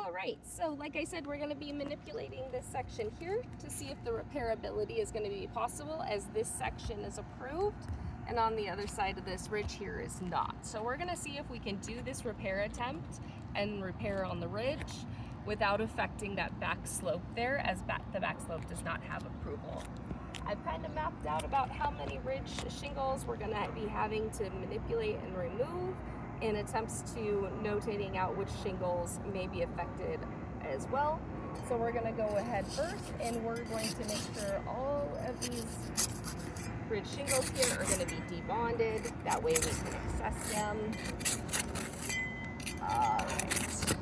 All right, so like I said, we're going to be manipulating this section here to see if the repairability is going to be possible, as this section is approved and on the other side of this ridge here is not. So we're going to see if we can do this repair attempt and repair on the ridge without affecting that back slope there, as the back slope does not have approval. I've kind of mapped out about how many ridge shingles we're going to be having to manipulate and remove in attempts to notating out which shingles may be affected as well. So we're going to go ahead first, and we're going to make sure all of these ridge shingles here are going to be debonded. That way we can access them. All right.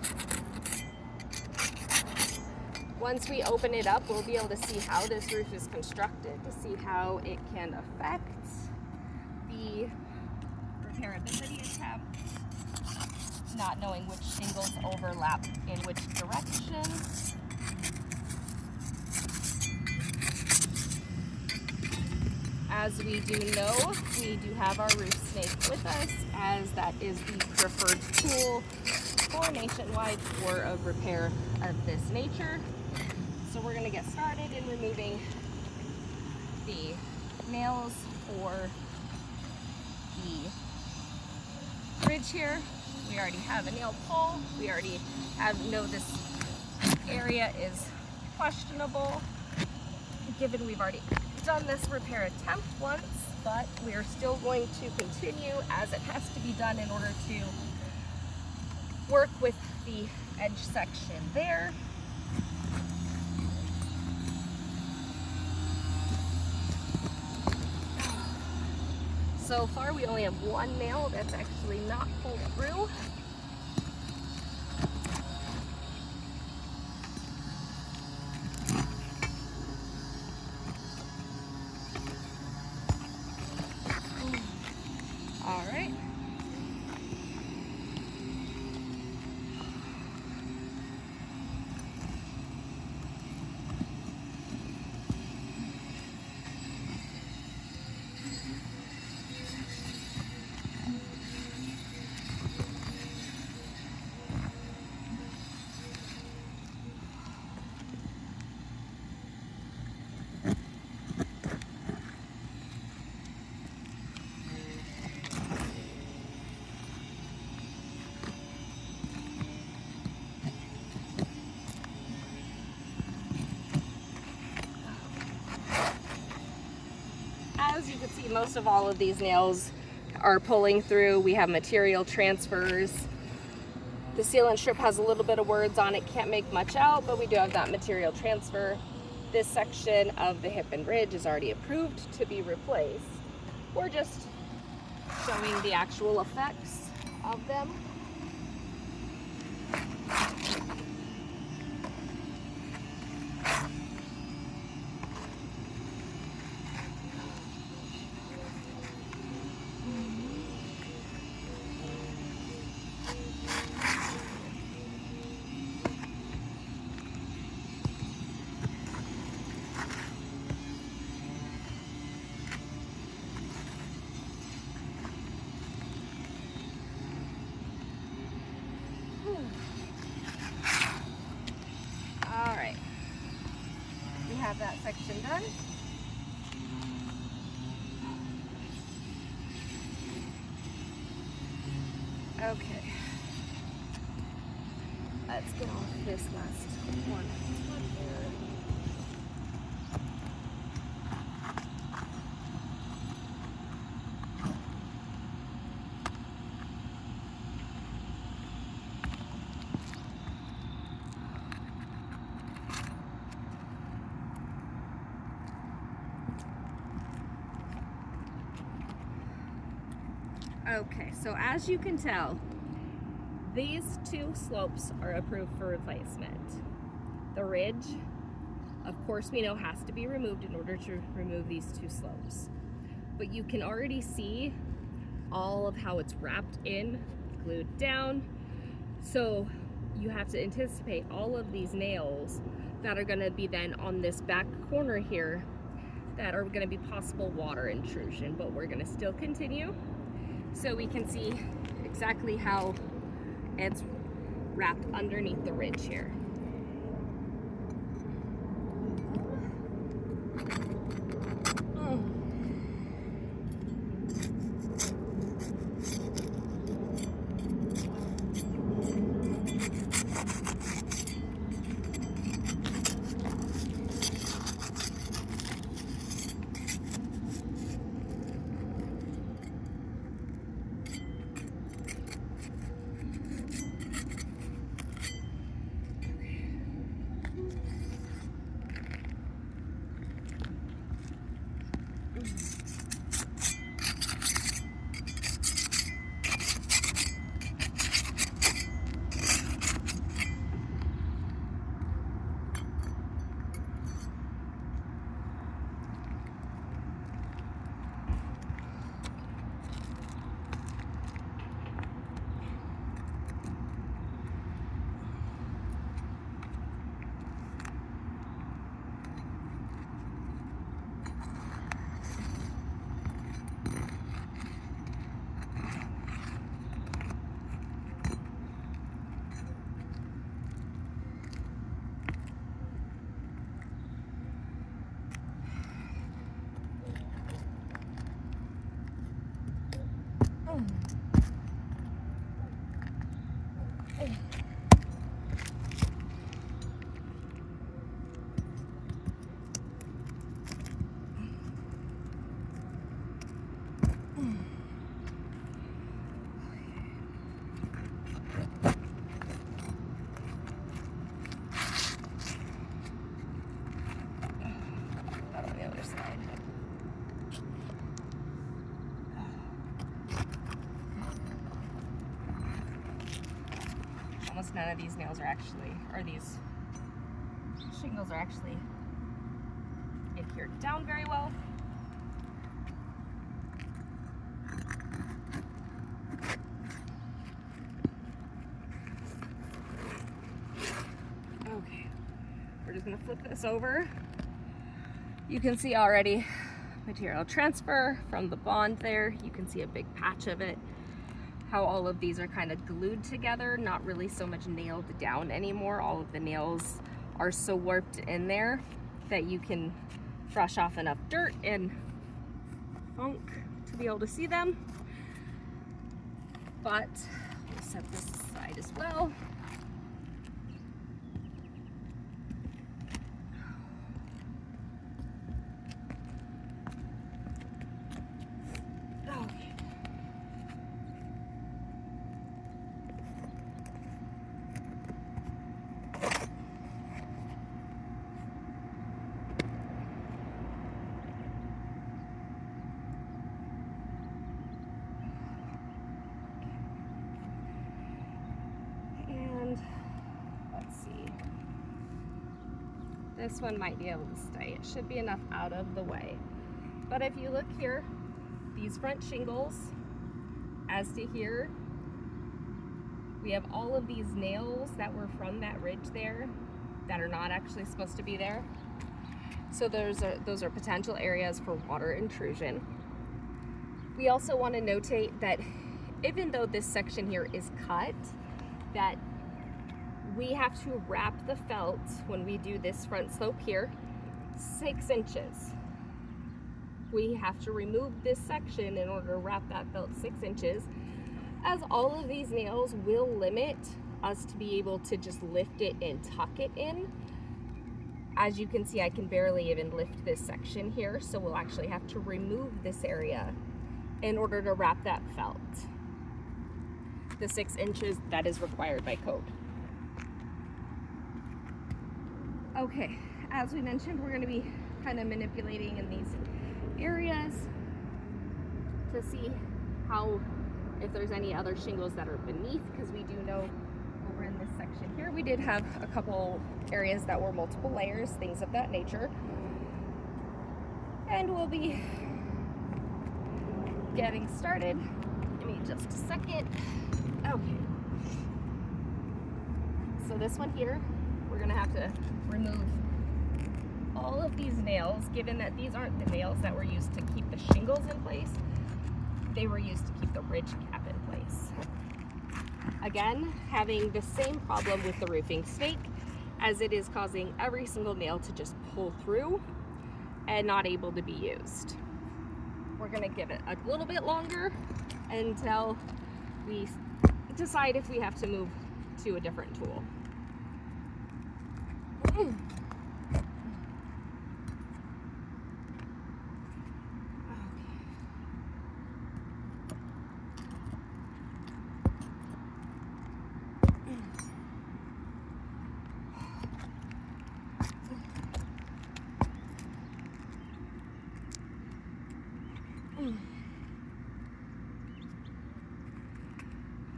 Once we open it up, we'll be able to see how this roof is constructed, to see how it can affect the repairability attempt, not knowing which shingles overlap in which direction. As we do know, we do have our roof snake with us, as that is the preferred tool for Nationwide for a repair of this nature. So we're going to get started in removing the nails for the ridge here. We already have a nail pull. We already know this area is questionable, given we've already done this repair attempt once, but we are still going to continue, as it has to be done in order to work with the edge section there. So far, we only have one nail that's actually not pulled through. All right. As you can see, most of all of these nails are pulling through. We have material transfers. The sealant strip has a little bit of words on it, can't make much out, but we do have that material transfer. This section of the hip and ridge is already approved to be replaced. We're just showing the actual effects of them. All right, we have that section done. Okay, let's get off this last one here. Okay, so as you can tell, these two slopes are approved for replacement. The ridge, of course, we know has to be removed in order to remove these two slopes. But you can already see all of how it's wrapped in, glued down. So you have to anticipate all of these nails that are going to be then on this back corner here that are going to be possible water intrusion, but we're going to still continue so we can see exactly how it's wrapped underneath the ridge here. Almost none of these nails are actually, or these shingles are actually adhered down very well. Okay, we're just gonna flip this over. You can see already material transfer from the bond there. You can see a big patch of it. How all of these are kind of glued together, not really so much nailed down anymore. All of the nails are so warped in there that you can brush off enough dirt and funk to be able to see them. But we'll set this aside as well. This one might be able to stay. It should be enough out of the way. But if you look here, these front shingles, as to here, we have all of these nails that were from that ridge there that are not actually supposed to be there. So those are potential areas for water intrusion. We also want to notate that even though this section here is cut, that we have to wrap the felt when we do this front slope here 6 inches. We have to remove this section in order to wrap that felt 6 inches, as all of these nails will limit us to be able to just lift it and tuck it in. As you can see, I can barely even lift this section here, so we'll actually have to remove this area in order to wrap that felt. The 6 inches that is required by code. Okay, as we mentioned, we're going to be kind of manipulating in these areas to see how, if there's any other shingles that are beneath, because we do know over in this section here, we did have a couple areas that were multiple layers, things of that nature. And we'll be getting started. Give me just a second. Okay. So this one here, we're gonna have to remove all of these nails, given that these aren't the nails that were used to keep the shingles in place. They were used to keep the ridge cap in place. Again, having the same problem with the roofing snake, as it is causing every single nail to just pull through and not able to be used. We're gonna give it a little bit longer until we decide if we have to move to a different tool.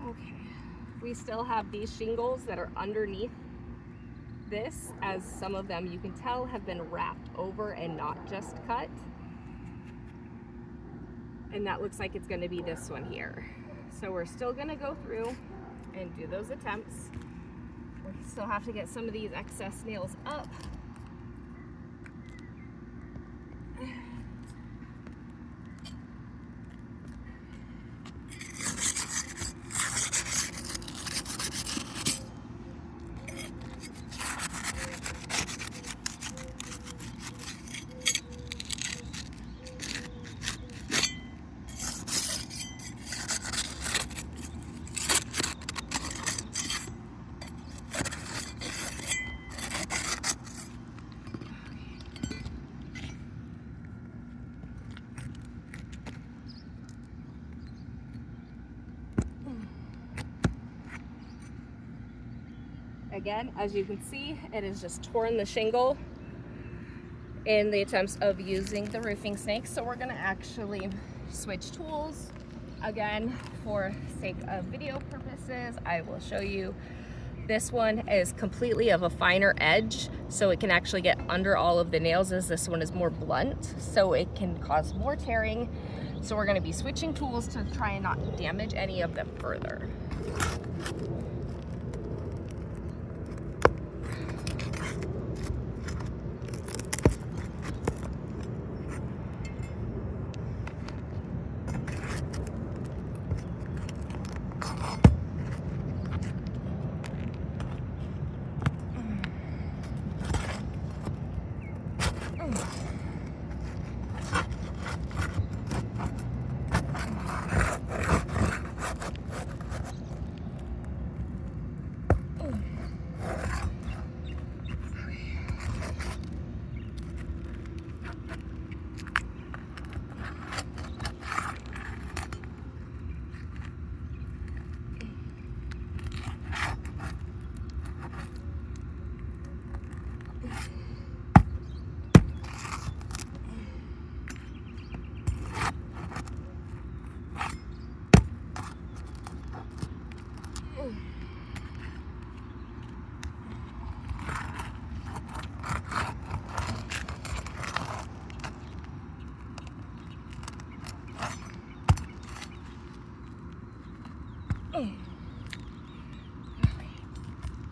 Okay, we still have these shingles that are underneath this, as some of them you can tell have been wrapped over and not just cut. And that looks like it's going to be this one here. So we're still going to go through and do those attempts. We still have to get some of these excess nails up. Again, as you can see, it has just torn the shingle in the attempts of using the roofing snake. So we're gonna actually switch tools. Again, for sake of video purposes, I will show you. This one is completely of a finer edge, so it can actually get under all of the nails, as this one is more blunt, so it can cause more tearing. So we're gonna be switching tools to try and not damage any of them further.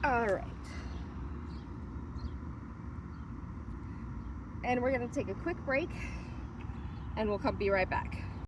All right. And we're gonna take a quick break and we'll be right back.